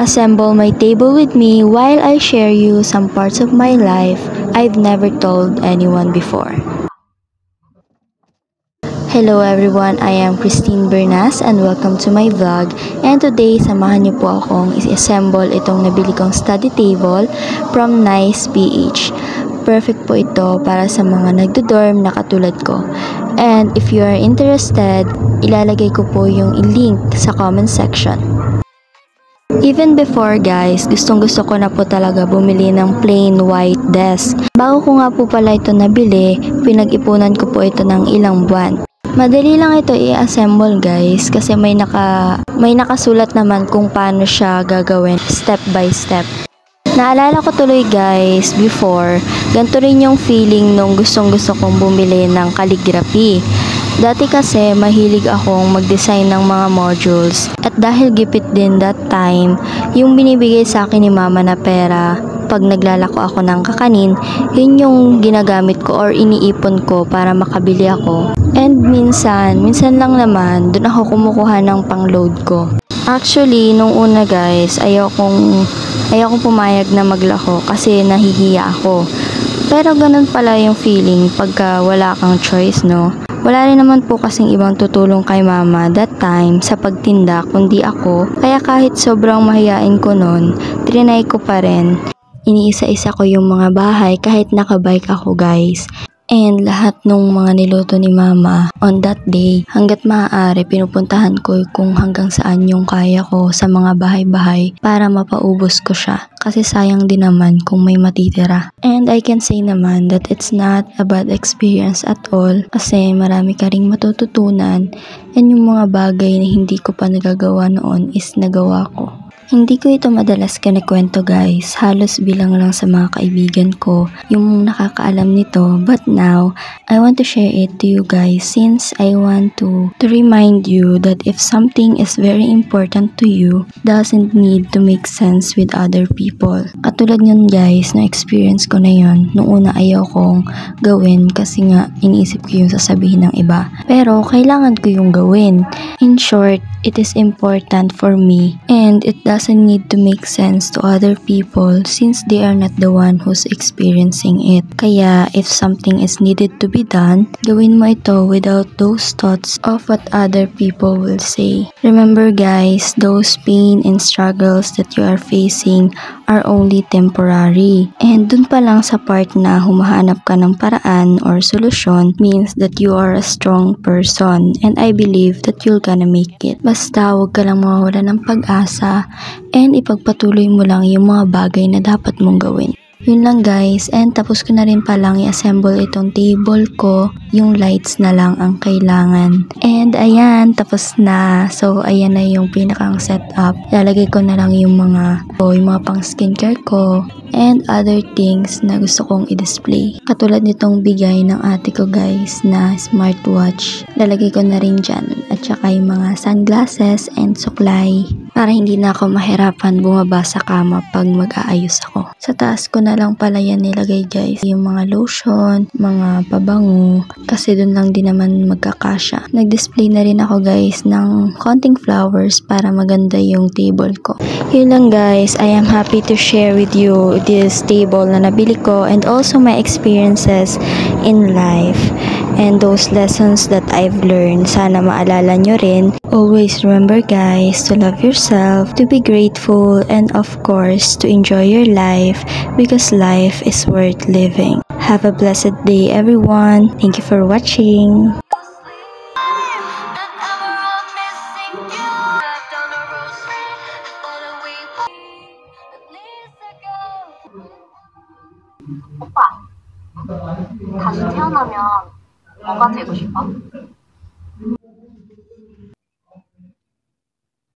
Assemble my table with me while I share you some parts of my life I've never told anyone before. Hello everyone, I am Christine Bernas and welcome to my vlog. And today, samahan niyo po akong i-assemble itong nabili kong study table from Nice PH. Perfect po ito para sa mga nagdo-dorm na katulad ko. And if you are interested, ilalagay ko po yung link sa comment section. Even before guys, gustong-gusto ko na po talaga bumili ng plain white desk. Bago ko nga po pala ito nabili, pinag-ipunan ko po ito ng ilang buwan. Madali lang ito i-assemble guys kasi may nakasulat naman kung paano siya gagawin step by step. Naalala ko tuloy guys, before, ganito rin yung feeling nung gustong-gusto kong bumili ng calligraphy. Dati kasi mahilig akong mag-design ng mga modules at dahil gipit din that time, yung binibigay sa akin ni mama na pera pag naglalako ako ng kakanin, yun yung ginagamit ko or iniipon ko para makabili ako. And minsan lang naman, dun ako kumukuha ng pang-load ko. Actually, nung una guys, ayokong pumayag na maglako kasi nahihiya ako. Pero ganun pala yung feeling pagka wala kang choice, no? Wala rin naman po kasing ibang tutulong kay mama that time sa pagtinda kundi ako. Kaya kahit sobrang mahiyain ko nun, trinay ko pa rin. Iniisa-isa ko yung mga bahay kahit nakabike ako guys. And lahat nung mga niluto ni mama on that day, hanggat maaari pinupuntahan ko kung hanggang saan yung kaya ko sa mga bahay-bahay para mapaubos ko siya. Kasi sayang din naman kung may matitira. And I can say naman that it's not a bad experience at all kasi marami ka ring matututunan and yung mga bagay na hindi ko pa nagagawa noon is nagawa ko. Hindi ko ito madalas kinikwento guys, halos bilang lang sa mga kaibigan ko yung nakakaalam nito, but now, I want to share it to you guys since I want to remind you that if something is very important to you, doesn't need to make sense with other people. Katulad yun guys, na experience ko na yun, nung una ayaw kong gawin kasi nga iniisip ko yung sasabihin ng iba. Pero kailangan ko yung gawin. In short, it is important for me and it doesn't need to make sense to other people since they are not the one who's experiencing it. Kaya if something is needed to be done, gawin mo ito without those thoughts of what other people will say. Remember guys, those pain and struggles that you are facing are only temporary. And dun pa lang sa part na humahanap ka ng paraan or solusyon means that you are a strong person and I believe that you're gonna make it. Basta huwag ka lang mawawala ng pag-asa and ipagpatuloy mo lang yung mga bagay na dapat mong gawin. Yun lang guys, and tapos ko na rin palang i-assemble itong table ko, yung lights na lang ang kailangan. And ayan, tapos na. So ayan na yung pinakang setup. Lalagay ko na lang yung mga pang skincare ko and other things na gusto kong i-display. Katulad nitong bigay ng ate ko guys na smartwatch. Lalagay ko na rin dyan. At saka yung mga sunglasses and suklay. Para hindi na ako mahirapan bumaba sa kama pag mag-aayos ako. Sa taas ko na lang pala yan nilagay guys. Yung mga lotion, mga pabango. Kasi dun lang din naman magkakasya. Nag-display na rin ako guys ng konting flowers para maganda yung table ko. Yun lang guys. I am happy to share with you this table na nabili ko and also my experiences in life. And those lessons that I've learned. Sana maalala nyo rin. Always remember guys to love yourself, to be grateful, and of course to enjoy your life because life is worth living. Have a blessed day everyone. Thank you for watching. 오빠, 다시 태어나면 뭐가 되고 싶어?